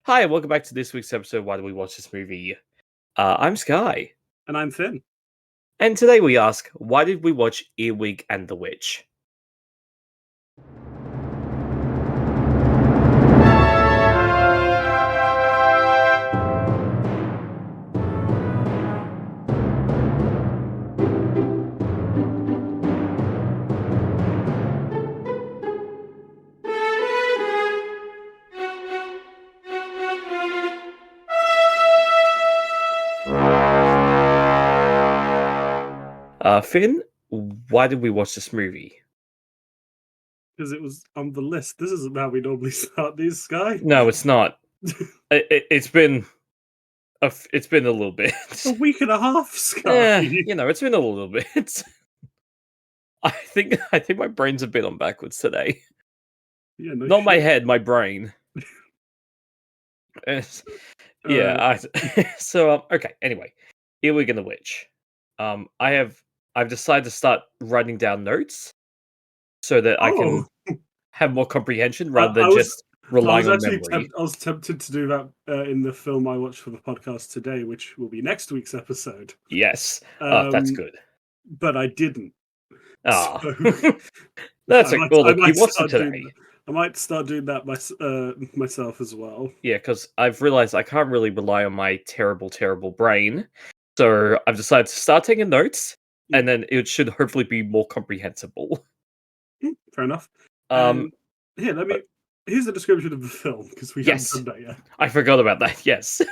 Hi, and welcome back to this week's episode. Why do we watch this movie? I'm Sky, And I'm Finn. and today we ask, why did we watch Earwig and the Witch? Finn, why did we watch this movie? Because it was on the list. This isn't how we normally start these, Sky. No, it's not. It's been it's been a little bit. A week and a half, Sky. It's been a little bit. I think my brain's a bit on backwards today. Yeah, no Not shit. my head, my brain. Okay. Anyway, Earwig and the Witch. I've decided to start writing down notes so that I can have more comprehension rather than just relying on memory. I was tempted to do that in the film I watched for the podcast today, which will be next week's episode. Yes, that's good. But I didn't. Ah, So that's a well. Look, you watched it today. I might start doing that myself as well. Yeah, because I've realized I can't really rely on my terrible, terrible brain, so I've decided to start taking notes, and then it should hopefully be more comprehensible. Fair enough. Here's the description of the film, because we haven't done that yet. I forgot about that. Yes.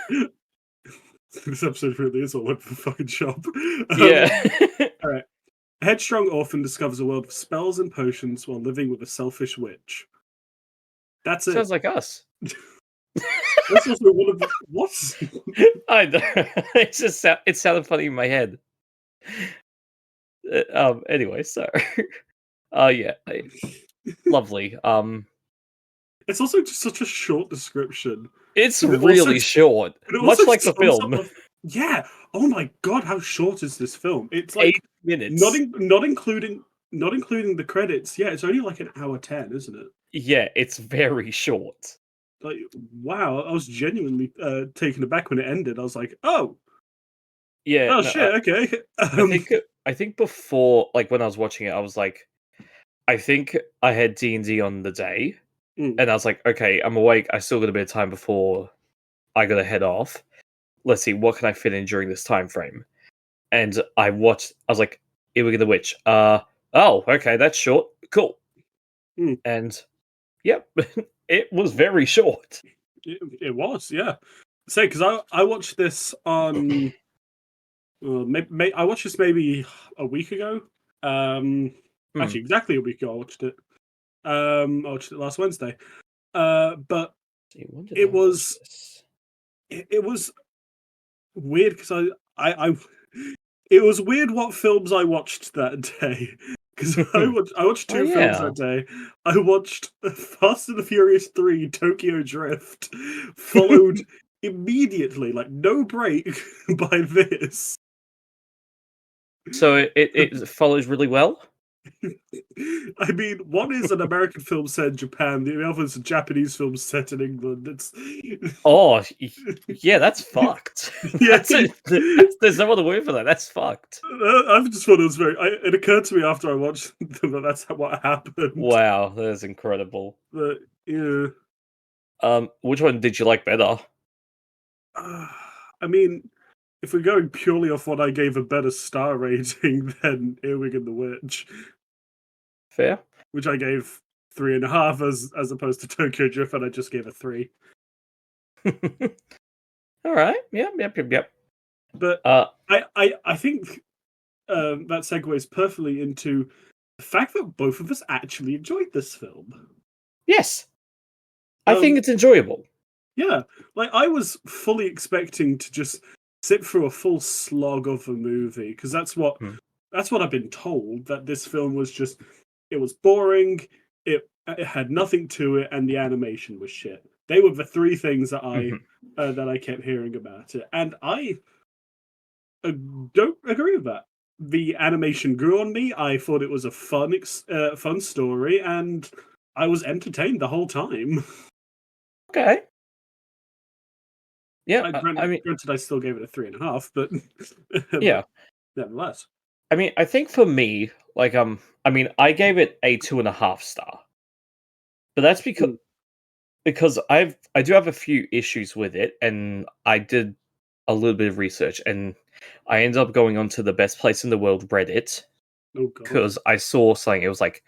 This episode really is all over the fucking shop. Yeah. All right. A headstrong orphan discovers a world of spells and potions while living with a selfish witch. That's it. Sounds like us. That's also one of the... What? I know. It sounded funny in my head. Anyway, so yeah. Lovely. It's also just such a short description. It's really short. Much like the film. Yeah. Oh my god, how short is this film? It's like 8 minutes. Not including the credits. Yeah, it's only like an hour 10, isn't it? Yeah, it's very short. Like, wow, I was genuinely taken aback when it ended. I was like, oh. Yeah. Oh, no, shit, okay. I think before, like, when I was watching it, I was like, I think I had D&D on the day, and I was like, okay, I'm awake. I still got a bit of time before I got to head off. Let's see, what can I fit in during this time frame? And I was like, Earwig and the Witch. Oh, okay, that's short. Cool. And, yep, it was very short. It was, yeah. Say, because I watched this on... I watched this maybe a week ago. Actually, exactly a week ago I watched it. I watched it last Wednesday. But it was weird because it was weird what films I watched that day. Because I watched two films that day. I watched Fast and the Furious 3 Tokyo Drift, followed immediately, like no break, by this. So it follows really well? I mean, one is an American film set in Japan, the other is a Japanese film set in England. It's yeah, that's fucked. Yeah, there's no other word for that. That's fucked. I just thought it was it occurred to me after I watched them that that's what happened. Wow, that's incredible. But yeah. Which one did you like better? I mean, if we're going purely off what I gave a better star rating than Earwig and the Witch. Fair. Which I gave 3.5 as opposed to Tokyo Drift, and I just gave a 3. All right. Yep. But I think that segues perfectly into the fact that both of us actually enjoyed this film. Yes. I think it's enjoyable. Yeah. Like, I was fully expecting to just sit through a full slog of a movie, because that's what I've been told, that this film was just, it was boring, it had nothing to it, and the animation was shit. They were the three things that I kept hearing about it, and I don't agree with that. The animation grew on me. I thought it was a fun story, and I was entertained the whole time. Okay. Yeah, I mean, Granted, I still gave it a 3.5, but yeah. but nevertheless. I mean, I think for me, like, I mean, I gave it a 2.5 star, but that's Mm, because I do have a few issues with it, and I did a little bit of research, and I ended up going onto the best place in the world Reddit oh god. because I saw something. It was like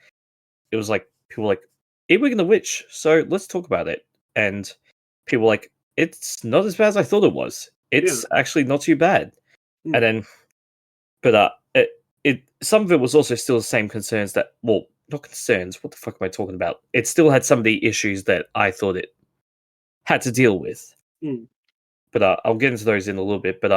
people were like Earwig and the Witch. So let's talk about it. And people were like, it's not as bad as I thought it was. Yeah. It's actually not too bad. Mm, And then, but it some of it was also still the same concerns that, well, not concerns. What the fuck am I talking about? It still had some of the issues that I thought it had to deal with. mm, But I'll get into those in a little bit. But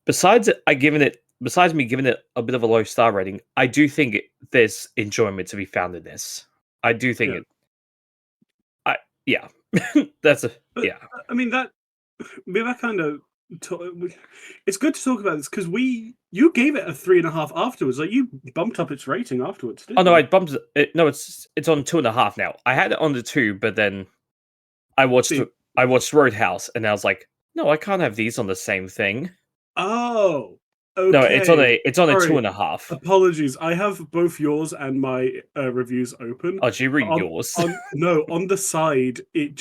besides me giving it a bit of a low star rating, I do think there's enjoyment to be found in this. I do think yeah. it. I Yeah, that's a But yeah. I mean that kind of it's good to talk about this because you gave it a 3.5 afterwards. Like you bumped up its rating afterwards, Oh didn't no, you? I bumped it. No, it's on 2.5 now. I had it on the 2, but then I watched See, I watched Roadhouse, and I was like, no, I can't have these on the same thing. oh, No, okay. it's on a two Sorry. and a half. Apologies. I have both yours and my reviews open. Oh, do you read On yours? on the side, it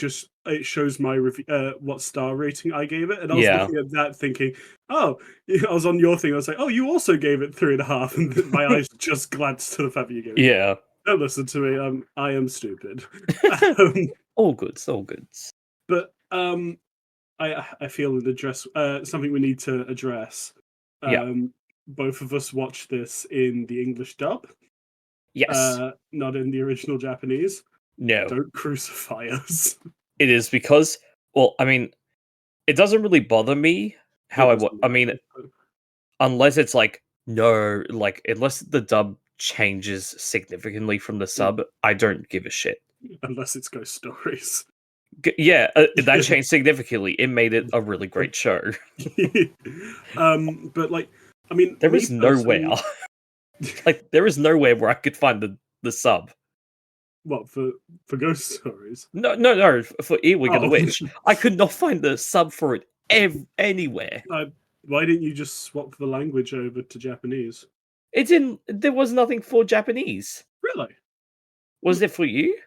shows my review, what star rating I gave it, and I was Yeah, looking at that thinking, oh, I was on your thing. I was like, oh, you also gave it 3.5, and then my eyes just glanced to the fact that you gave it. yeah. Don't listen to me. I am stupid. um, All goods, all goods. but I feel an address something we need to address. Yeah. Both of us watched this in the English dub, Yes. not in the original Japanese. No. Don't crucify us. It is because, well, I mean, it doesn't really bother me It how doesn't I bother mean, me, unless it's like no, like unless the dub changes significantly from the mm, sub, I don't give a shit. unless it's ghost stories. Yeah, that changed significantly. It made it a really great show. But like, I mean, There me is nowhere, personally, like there is nowhere where I could find the sub. what for ghost stories? No, for Earwig and the Oh, Witch, I could not find the sub for it anywhere. why didn't you just swap the language over to Japanese? It didn't. There was nothing for Japanese. Really? Was it for you?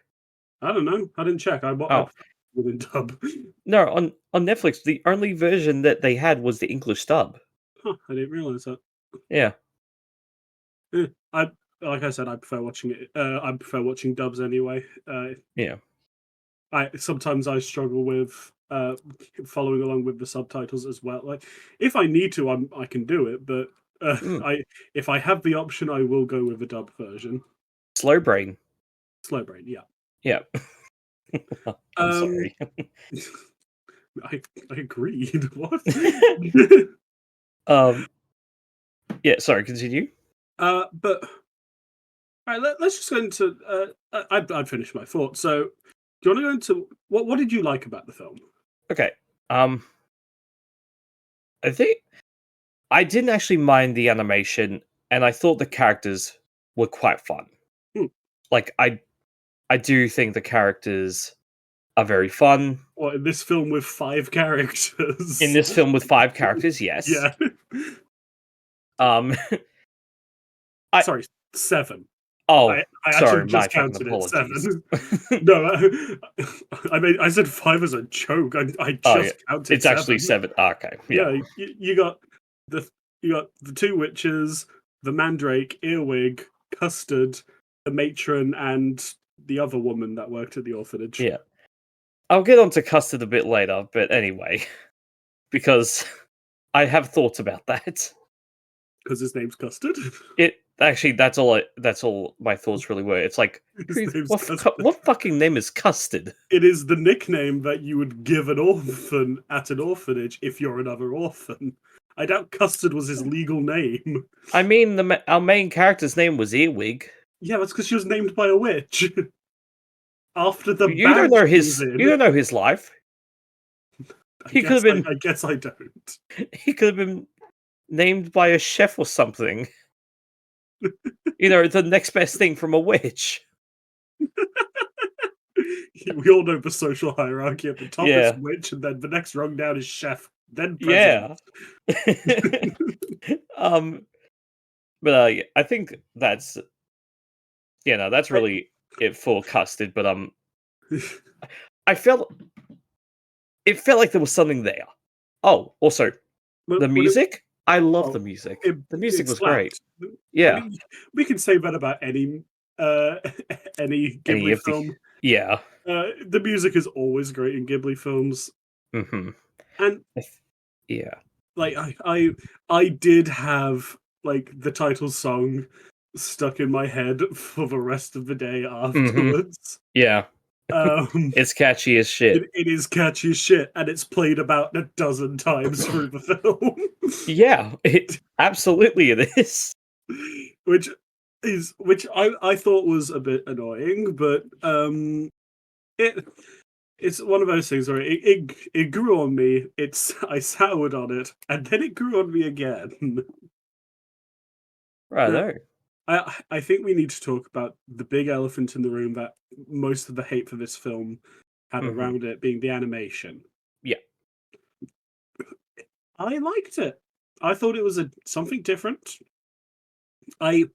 I don't know. I didn't check. I Oh prefer within dub. no, on Netflix, the only version that they had was the English dub. Huh, I didn't realize that. Yeah, Yeah, I like I said, I prefer watching it. I prefer watching dubs anyway. yeah. I sometimes I struggle with following along with the subtitles as well. Like if I need to, I can do it, but Mm. I if I have the option, I will go with a dub version. Slow brain. Slow brain, yeah. Yeah. I'm Um, sorry. I agreed. What? um. Yeah. Sorry. Continue. But all right, let's just go into. I'd finished my thought. So, do you want to go into what did you like about the film? Okay. Um. I think I didn't actually mind the animation, and I thought the characters were quite fun. Hmm. Like I do think the characters are very fun. What in this film with 5 In characters? this film with 5 characters, yes. Yeah. Um. I Sorry, 7. Oh, I actually sorry, my just fucking counted it apologies. 7. No, I said 5 as a joke. I Oh yeah, just counted it's actually 7. 7. Okay, yeah. Yeah, you got the the 2 witches, the Mandrake, Earwig, Custard, the matron, and the other woman that worked at the orphanage. Yeah. I'll get on to Custard a bit later, but anyway, because I have thoughts about that. Because his name's Custard. It actually that's all my thoughts really were. It's like His name's Custard. what fucking name is Custard? It is the nickname that you would give an orphan at an orphanage if you're another orphan. I doubt Custard was his legal name. I mean, our main character's name was Earwig. Yeah, that's because she was named by a witch. After the You don't bag know comes his in. you don't know his life. He could have been I guess I don't. he could have been named by a chef or something. You know, the next best thing from a witch. We all know the social hierarchy. At the top is Yeah. witch, and then the next rung down is chef, then Yeah. president. But yeah, I think that's that's really it for Custard. But I felt it felt like there was something there. Oh, also the But music. I love the oh, music. The music it was great. slapped. I Yeah. mean, we can say that about any any Any Ghibli of the film. yeah. The music is always great in Ghibli films, Mm-hmm. and Yeah. like I did have like the title song stuck in my head for the rest of the day Mm-hmm. afterwards. Yeah. Um, It's catchy as shit. it is catchy as shit, and it's played about a dozen times through the film. Yeah, it absolutely it is. which which I thought was a bit annoying, but it it's one of those things where it grew on me. I soured on it, and then it grew on me again. Now, Righto. I think we need to talk about the big elephant in the room that most of the hate for this film had Mm-hmm. around it, being the animation. Yeah. I liked it. I thought it was something different. I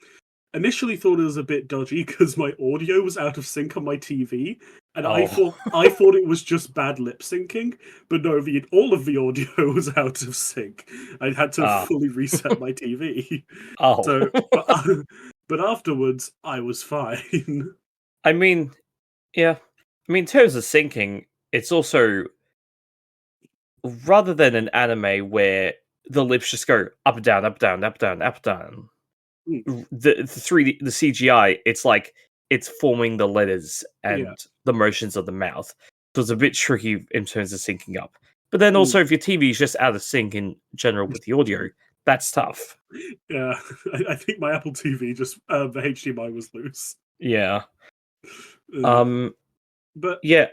initially thought it was a bit dodgy because my audio was out of sync on my TV, and I Oh. thought it was just bad lip syncing. But no, all of the audio was out of sync. I had to fully reset my TV. Oh. So, but afterwards, I was fine. I mean, yeah. I mean, in terms of syncing, it's also rather than an anime where the lips just go up and down, up down, up down, up down. The 3D, the CGI, it's like it's forming the letters and the motions of the mouth. So it's a bit tricky in terms of syncing up. But then also, if your TV is just out of sync in general with the audio, that's tough. Yeah, I think my Apple TV just the HDMI was loose. Yeah. But yeah.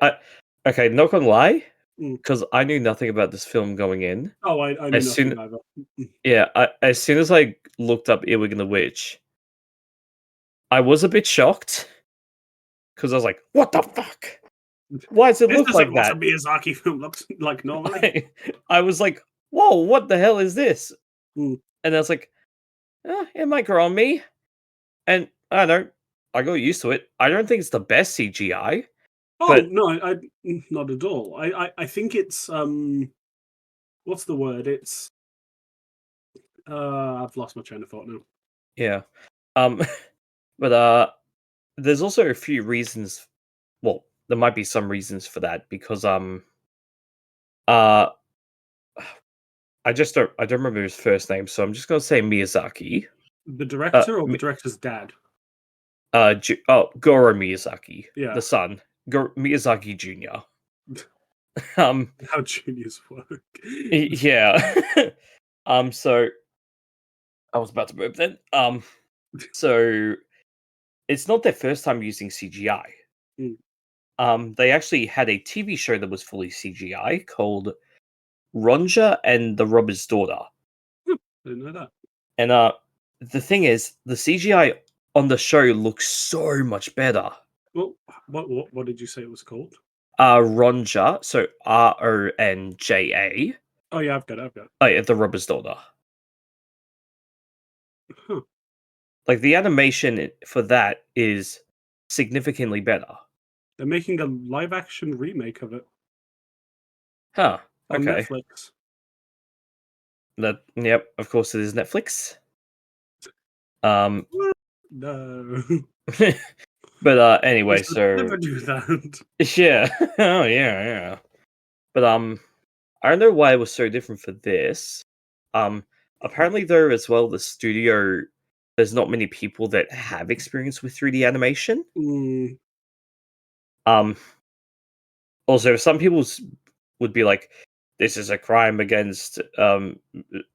Okay, not gonna lie, because I knew nothing about this film going in. Oh, I knew nothing either. Yeah, as soon as I looked up Earwig and the Witch, I was a bit shocked because I was like, "What the fuck? Why does it look like that?" This a Miyazaki film looks like normally. I was like, "Whoa, what the hell is this?" And I was like, "It might grow on me," and I don't know. I got used to it. I don't think it's the best CGI. Oh but no, I not at all. I think it's what's the word? It's I've lost my train of thought now. Yeah. But there's also a few reasons. Well, there might be some reasons for that because I don't remember his first name, so I'm just gonna say Miyazaki. The director or the director's dad? Goro Miyazaki, Yeah. the son, Miyazaki Jr. How juniors work. Yeah. So I was about to move then. So it's not their first time using CGI. They actually had a TV show that was fully CGI called Ronja and the Robber's Daughter. Didn't know that. And the thing is, the CGI on the show looks so much better. Well, what did you say it was called? Ronja, so Ronja. Oh yeah, I've got it. Oh yeah, the Robber's Daughter. Huh. Like the animation for that is significantly better. They're making a live action remake of it. Huh. On Okay. Netflix. Yep, of course it is Netflix. No. But anyway, so never do that. Yeah. Oh yeah. But I don't know why it was so different for this. Apparently though as well the studio, there's not many people that have experience with 3D animation. Also some people would be like, this is a crime against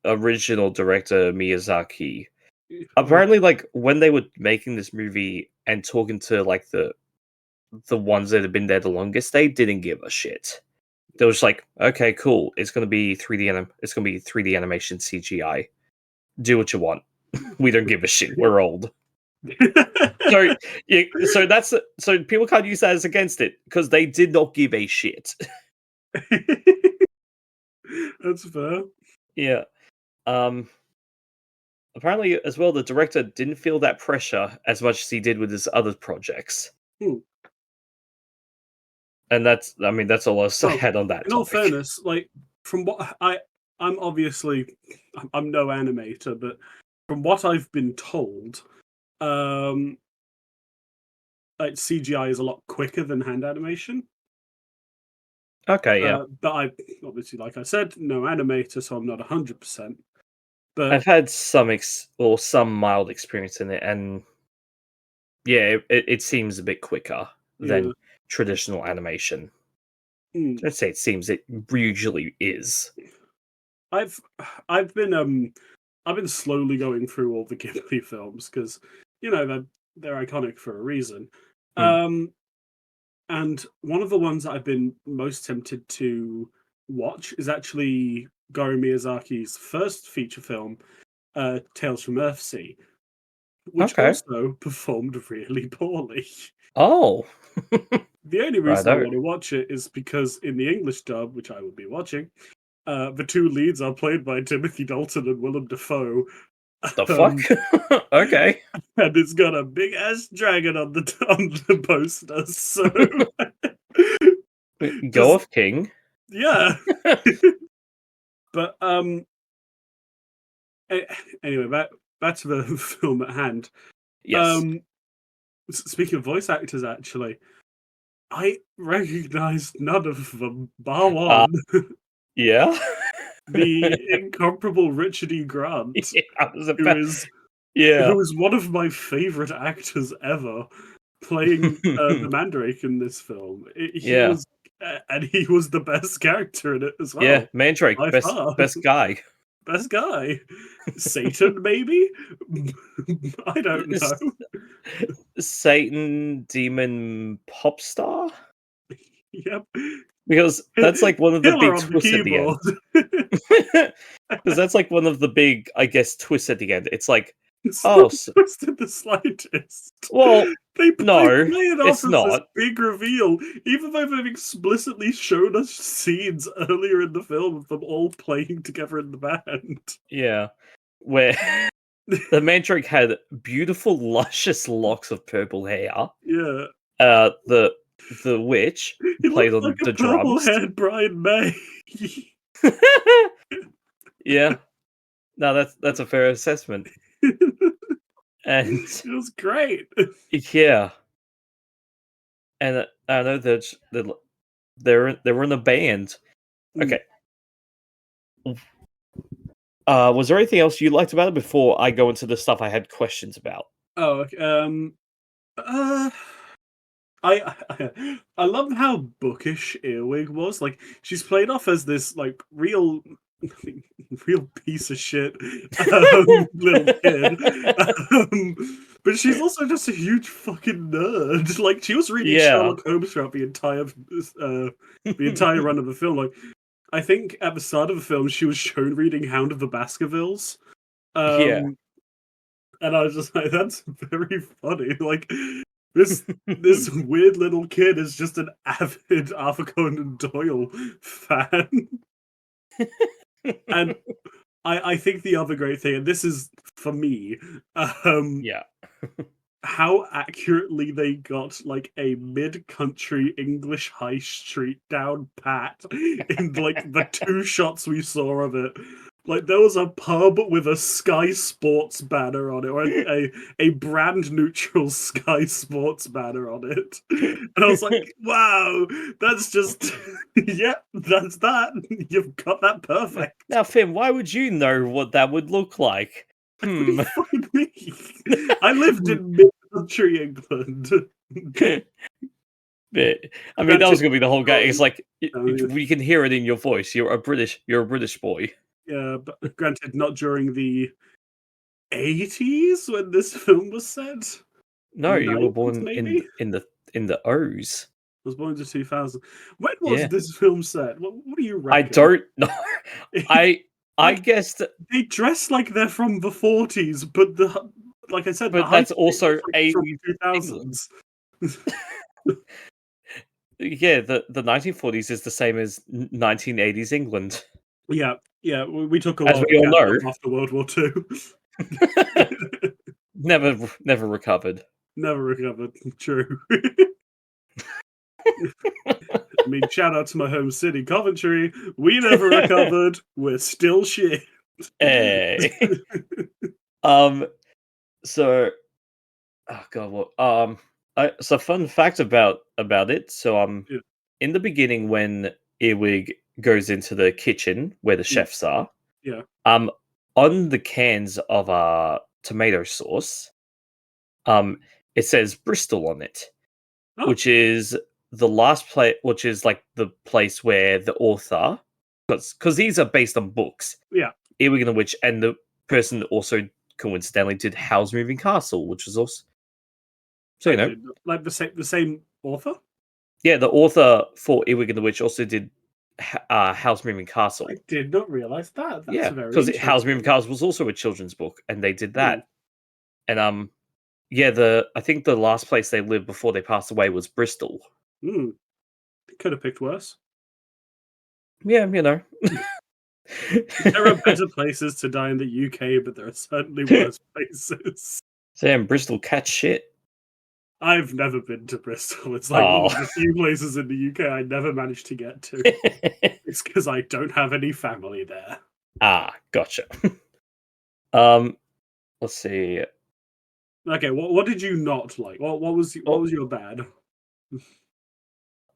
original director Miyazaki. Apparently, like when they were making this movie and talking to like the ones that have been there the longest, they didn't give a shit. They was like, okay, cool. It's gonna be 3D it's gonna be 3D animation CGI. Do what you want. We don't give a shit. We're old. So, yeah, so people can't use that as against it because they did not give a shit. That's fair. Yeah. Apparently, as well, the director didn't feel that pressure as much as he did with his other projects, and that's all I'll say on that In all topic. fairness, like from what I'm obviously I'm no animator, but from what I've been told, like CGI is a lot quicker than hand animation. Okay, yeah. But I obviously, like I said, no animator, so I'm not 100%. But I've had some some mild experience in it, and yeah, it seems a bit quicker than traditional animation. I'd say it seems it usually is. I've been slowly going through all the Ghibli films because they're iconic for a reason. And one of the ones that I've been most tempted to watch is actually Goro Miyazaki's first feature film, Tales from Earthsea, which also performed really poorly. Oh. The only reason I want to watch it is because in the English dub, which I will be watching, the two leads are played by Timothy Dalton and Willem Dafoe. The fuck? Okay. And it's got a big ass dragon on the poster, so go off, King. Yeah. But anyway, back to the film at hand. Yes. Speaking of voice actors, actually, I recognized none of them, bar one. Yeah. The incomparable Richard E. Grant, yeah, who is one of my favorite actors ever, playing the Mandrake in this film. He was the best character in it as well. Yeah, Mandrake, best guy. Best guy. Satan, maybe? I don't know. Satan, demon, pop star? Yep. Because that's like one of the big twists at the end. Because that's like one of the big, I guess, twists at the end. It's like, it's not twisted the slightest. Well, they play it off as this big reveal, even though they've explicitly shown us scenes earlier in the film of them all playing together in the band. Yeah, where the Mandrake had beautiful, luscious locks of purple hair. Yeah. The witch he played on like the drums. Purple-haired Brian May. Yeah. No, that's a fair assessment. And it was great. Yeah. And I know that they were in a band. Okay. Was there anything else you liked about it before I go into the stuff I had questions about? Oh, okay. I love how bookish Earwig was. Like, she's played off as this like real piece of shit little kid, but she's also just a huge fucking nerd. Like, she was reading Sherlock Holmes throughout the entire run of the film. Like, I think at the start of the film she was shown reading Hound of the Baskervilles. And I was just like, that's very funny. Like, this weird little kid is just an avid Arthur Conan Doyle fan. And I think the other great thing, and this is for me, how accurately they got like a mid-country English high street down pat in like the two shots we saw of it. Like, there was a pub with a Sky Sports banner on it, or a brand neutral Sky Sports banner on it. And I was like, wow, that's just, that's that. You've got that perfect. Now, Finn, why would you know what that would look like? What do you fucking mean? I lived in mid-country England. But, I mean, that was going to be the whole game. It's like, we can hear it in your voice. You're a British boy. Yeah, but granted, not during the 80s when this film was set. No, you were born in the O's. I was born in 2000. When was this film set? What do you reckon? I don't know. I guess they dress like they're from the 40s, but like I said, but that's also from 80s 2000s. Yeah, the 1940s is the same as 1980s England, Yeah, we took a as lot of we all gas know. after World War II. Never recovered. Never recovered. True. I mean, shout out to my home city, Coventry. We never recovered. We're still shit. Hey. um. So, oh god, what? So fun fact about it. So, Yeah. in the beginning, when Earwig goes into the kitchen where the chefs are, Yeah. on the cans of tomato sauce, it says Bristol on it, Oh, which is the last place, which is like the place where the author, because these are based on books, yeah. Earwig and the Witch, and the person also coincidentally did Howl's Moving Castle, which was also, so I you know, did. Like the same author? yeah, the author for Earwig and the Witch also did Howl's Moving I Castle. did not realize that. That's Yeah, very because Howl's Moving interesting. Castle was also a children's book, and they did Hmm. that. And yeah, I think the last place they lived before they passed away was Bristol. Hmm. Could have picked worse. Yeah, you know. There are better places to die in the UK, but there are certainly worse places. Damn, Bristol cat shit. I've never been to Bristol. It's like one Oh. of the few places in the UK I never managed to get to. It's because I don't have any family there. Gotcha. Let's see. Okay, what did you not like? What was Oh, your bad?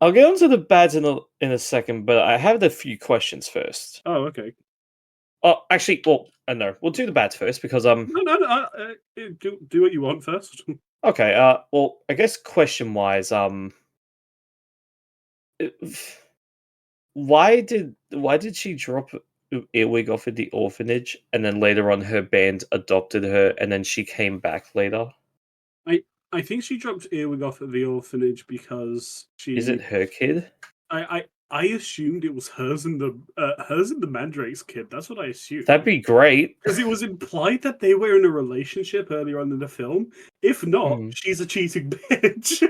I'll get onto the bads in a second, but I have a few questions first. Oh, okay. Oh, actually, well, no, we'll do the bads first because No. Do what you want first. okay. Well, I guess question wise, why did she drop Earwig off at the orphanage and then later on her band adopted her and then she came back later? I think she dropped Earwig off at the orphanage because Is it her kid? I assumed it was hers and the Mandrake's kid. That's what I assumed. That'd be great. Because it was implied that they were in a relationship earlier on in the film. If not, Mhm. she's a cheating bitch.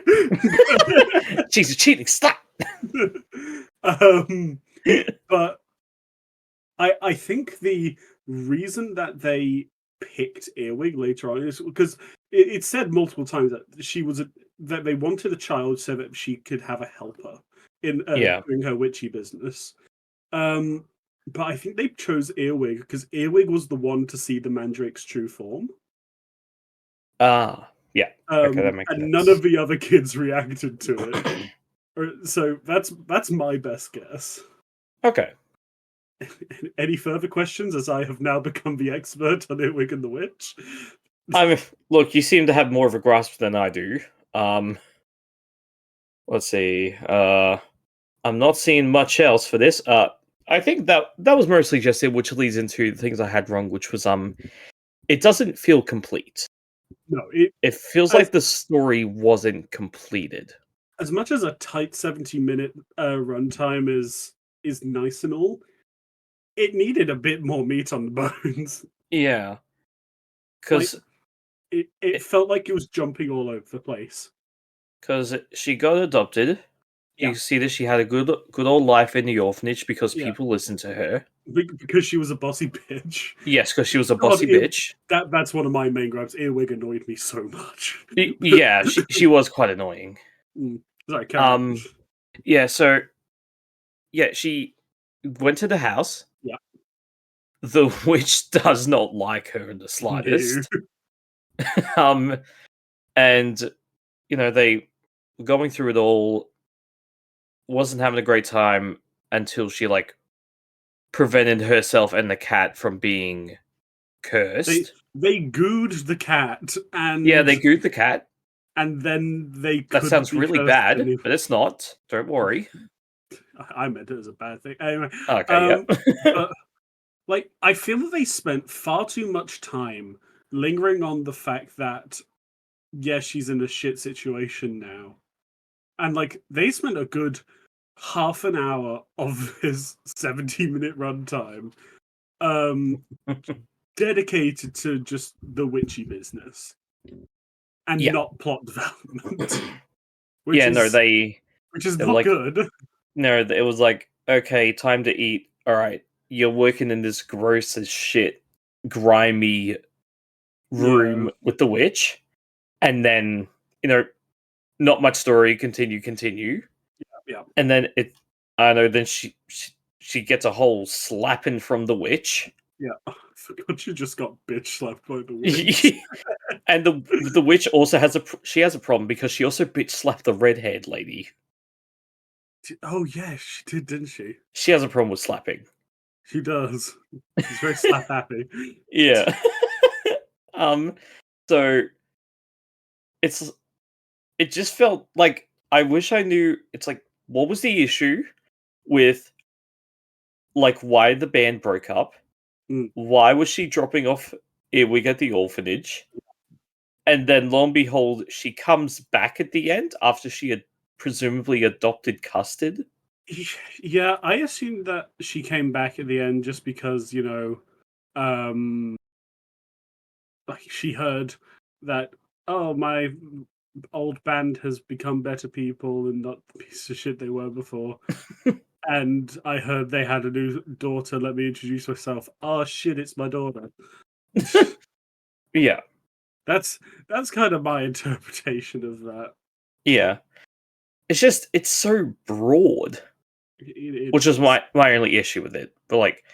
She's a cheating slut. But I think the reason that they picked Earwig later on is because it said multiple times that that they wanted a child so that she could have a helper in Yeah. doing her witchy business. But I think they chose Earwig because Earwig was the one to see the Mandrake's true form. Yeah. Okay, that makes And sense. none of the other kids reacted to it. So that's my best guess. Okay. Any further questions, as I have now become the expert on Earwig and the Witch? Look, you seem to have more of a grasp than I do. Let's see. I'm not seeing much else for this. I think that was mostly just it, which leads into the things I had wrong, which was it doesn't feel complete. No, It feels like the story wasn't completed. as much as a tight 70-minute runtime is nice and all, it needed a bit more meat on the bones. Yeah, because It felt like it was jumping all over the place. she got adopted. Yeah. You see that she had a good old life in the orphanage because Yeah. people listened to her. Because she was a bossy bitch. Yes, because she was a bossy bitch. That's one of my main gripes. Earwig annoyed me so much. Yeah, she was quite annoying. Sorry, carry on. Yeah, so yeah, she went to the house. Yeah. The witch does not like her in the slightest. And you know, they were going through it all, wasn't having a great time until she like prevented herself and the cat from being cursed. They gooed the cat, and Yeah, they gooed the cat. and then they That couldn't sounds be really cursed bad, anymore. but it's not. Don't worry. I meant it as a bad thing. Anyway, Okay, yeah. but like I feel that they spent far too much time lingering on the fact that she's in a shit situation now, and like they spent a good half an hour of his 70-minute runtime dedicated to just the witchy business and not plot development, which is they were not like, good. No, it was like, okay, time to eat. All right, you're working in this gross as shit, grimy room with the witch, and then not much story. Continue, Yeah. and then I know. Then she gets a whole slapping from the witch. Yeah, I forgot she just got bitch slapped by the witch. And the witch also has a problem because she also bitch slapped the redhead lady. Oh yeah, she did, didn't she? She has a problem with slapping. She does. She's very slap happy. Yeah. So it just felt like I wish I knew. It's like, what was the issue with like why the band broke up? Why was she dropping off Earwig at the orphanage? And then lo and behold, she comes back at the end after she had presumably adopted Custard. Yeah, I assumed that she came back at the end just because, like she heard that, oh, my old band has become better people and not the piece of shit they were before. And I heard they had a new daughter. Let me introduce myself. Oh shit, it's my daughter. Yeah. That's kind of my interpretation of that. Yeah. It's so broad. Which is my only issue with it. But like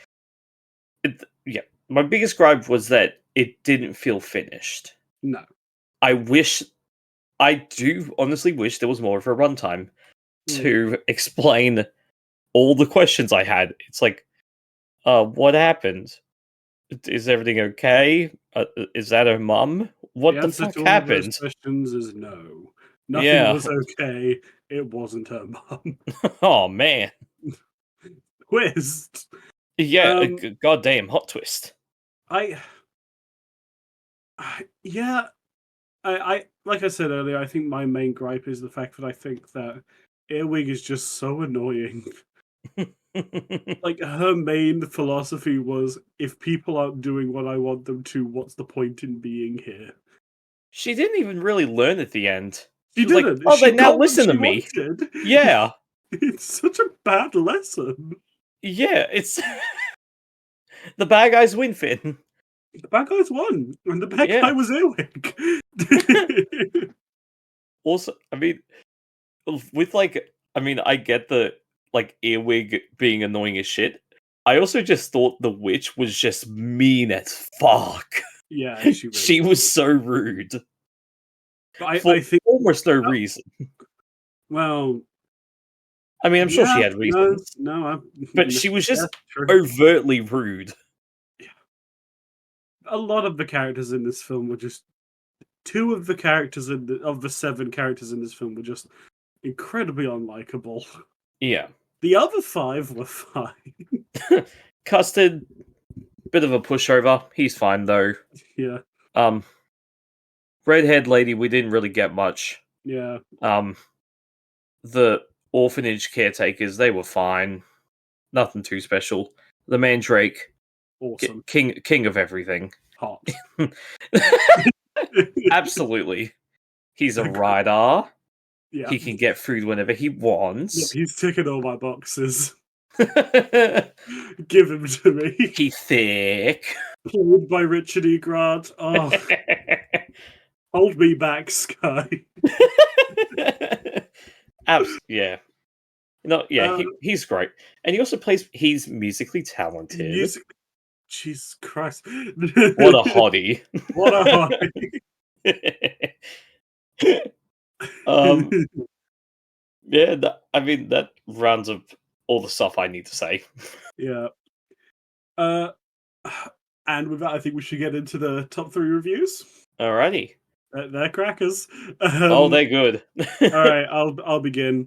my biggest gripe was that it didn't feel finished. No. I do honestly wish there was more of a runtime to explain all the questions I had. It's like, what happened? Is everything okay? Is that her mum? What the fuck happened? Those questions is no. Nothing was okay. It wasn't her mum. Oh man. Twist. Yeah, goddamn hot twist. I like I said earlier, I think my main gripe is the fact that I think that Earwig is just so annoying. Like her main philosophy was, if people aren't doing what I want them to, what's the point in being here? She didn't even really learn at the end. She didn't. Like, oh, they now listen to me. Wanted. Yeah. It's such a bad lesson. Yeah, it's the bad guys win, Finn. The bad guys won, and the bad guy was Earwig. Also, I mean, I get the Earwig being annoying as shit. I also just thought the witch was just mean as fuck. Yeah, she was so rude. But I think almost no reason. Well, I mean, I'm sure she had reasons. But she was just overtly rude. Yeah. A lot of the characters in this film were just... Two of the characters of the 7 characters in this film were just incredibly unlikable. Yeah. The other 5 were fine. Custard, bit of a pushover. He's fine though. Yeah. Redhead lady, we didn't really get much. Yeah. The orphanage caretakers, they were fine. Nothing too special. The Mandrake, awesome. King of everything. Hot. Absolutely. He's a rider. Yeah. He can get food whenever he wants. Yep, he's ticking all my boxes. Give him to me. He's thick. Played by Richard E. Grant. Oh. Hold me back, Sky. Yeah. He's great. And he also he's musically talented. Jesus Christ. What a hottie. What a hottie. Yeah, that rounds up all the stuff I need to say. Yeah. And with that, I think we should get into the top 3 reviews. Alrighty. They're crackers. They're good. All right, I'll begin.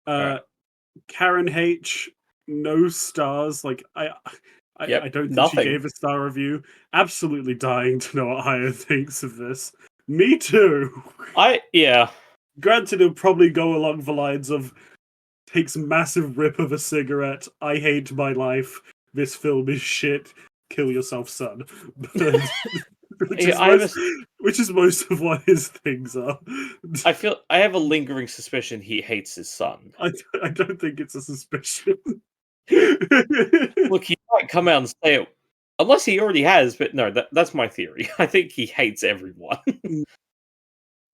Right. Karen H, no stars. Like I don't think she gave a star review. Absolutely dying to know what Haya thinks of this. Me too. Granted, it'll probably go along the lines of takes massive rip of a cigarette. I hate my life. This film is shit. kill yourself, son. But, Yeah, which is most of what his things are. I have a lingering suspicion he hates his son. I don't think it's a suspicion. Look, he might come out and say it, unless he already has. But no, that's my theory. I think he hates everyone.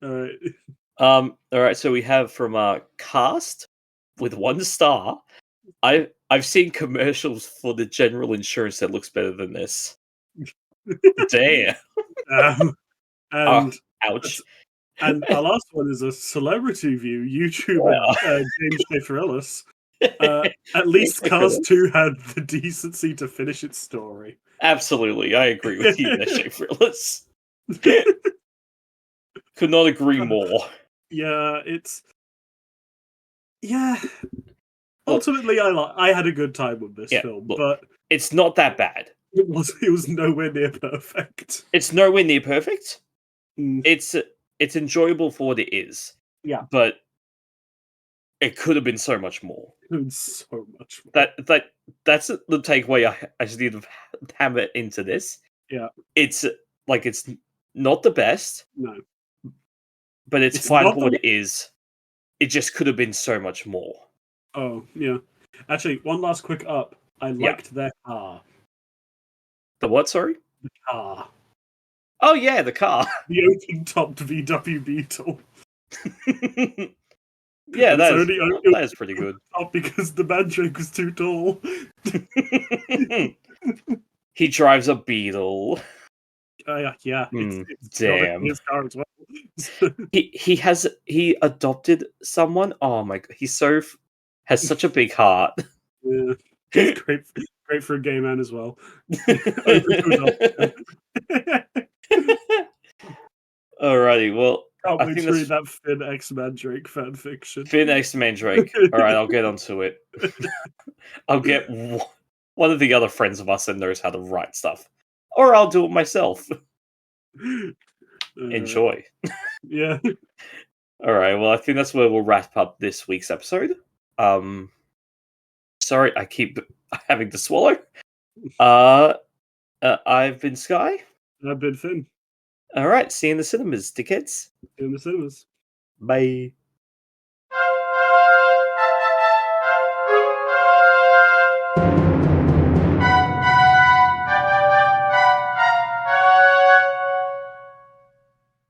All right. All right. So we have from Cast with 1 star. I've seen commercials for the general insurance that looks better than this. Damn. And ouch. And our last one is a celebrity view. YouTuber James Schaefer Ellis. At least Cars 2 had the decency to finish its story. Absolutely, I agree with you there, Schaefer Ellis. Could not agree more. Yeah, ultimately, I had a good time with this film, but it's not that bad. It was nowhere near perfect. It's nowhere near perfect. It's enjoyable for what it is. Yeah, but it could have been so much more. So much more. That's the takeaway I just need to hammer into this. Yeah, it's not the best. No, but it's fine for what it is. It just could have been so much more. Oh yeah. Actually, one last quick up. I liked their car. The what? Sorry. The car. Oh yeah, the car. The open-topped VW Beetle. Yeah, that is pretty good. Because the Mandrake was too tall. He drives a Beetle. Yeah. It's damn. his car as well. he adopted someone. Oh my god, has such a big heart. Yeah, it's great for a gay man as well. Alrighty, well, can't wait to read that Finn X Mandrake fanfiction. Finn X Mandrake. Alright, I'll get onto it. I'll get one of the other friends of us that knows how to write stuff. Or I'll do it myself. Enjoy. Yeah. Alright, well, I think that's where we'll wrap up this week's episode. Sorry, I keep having to swallow. I've been Sky. I've been Finn. Alright, see you in the cinemas, dickheads. See you in the cinemas. Bye.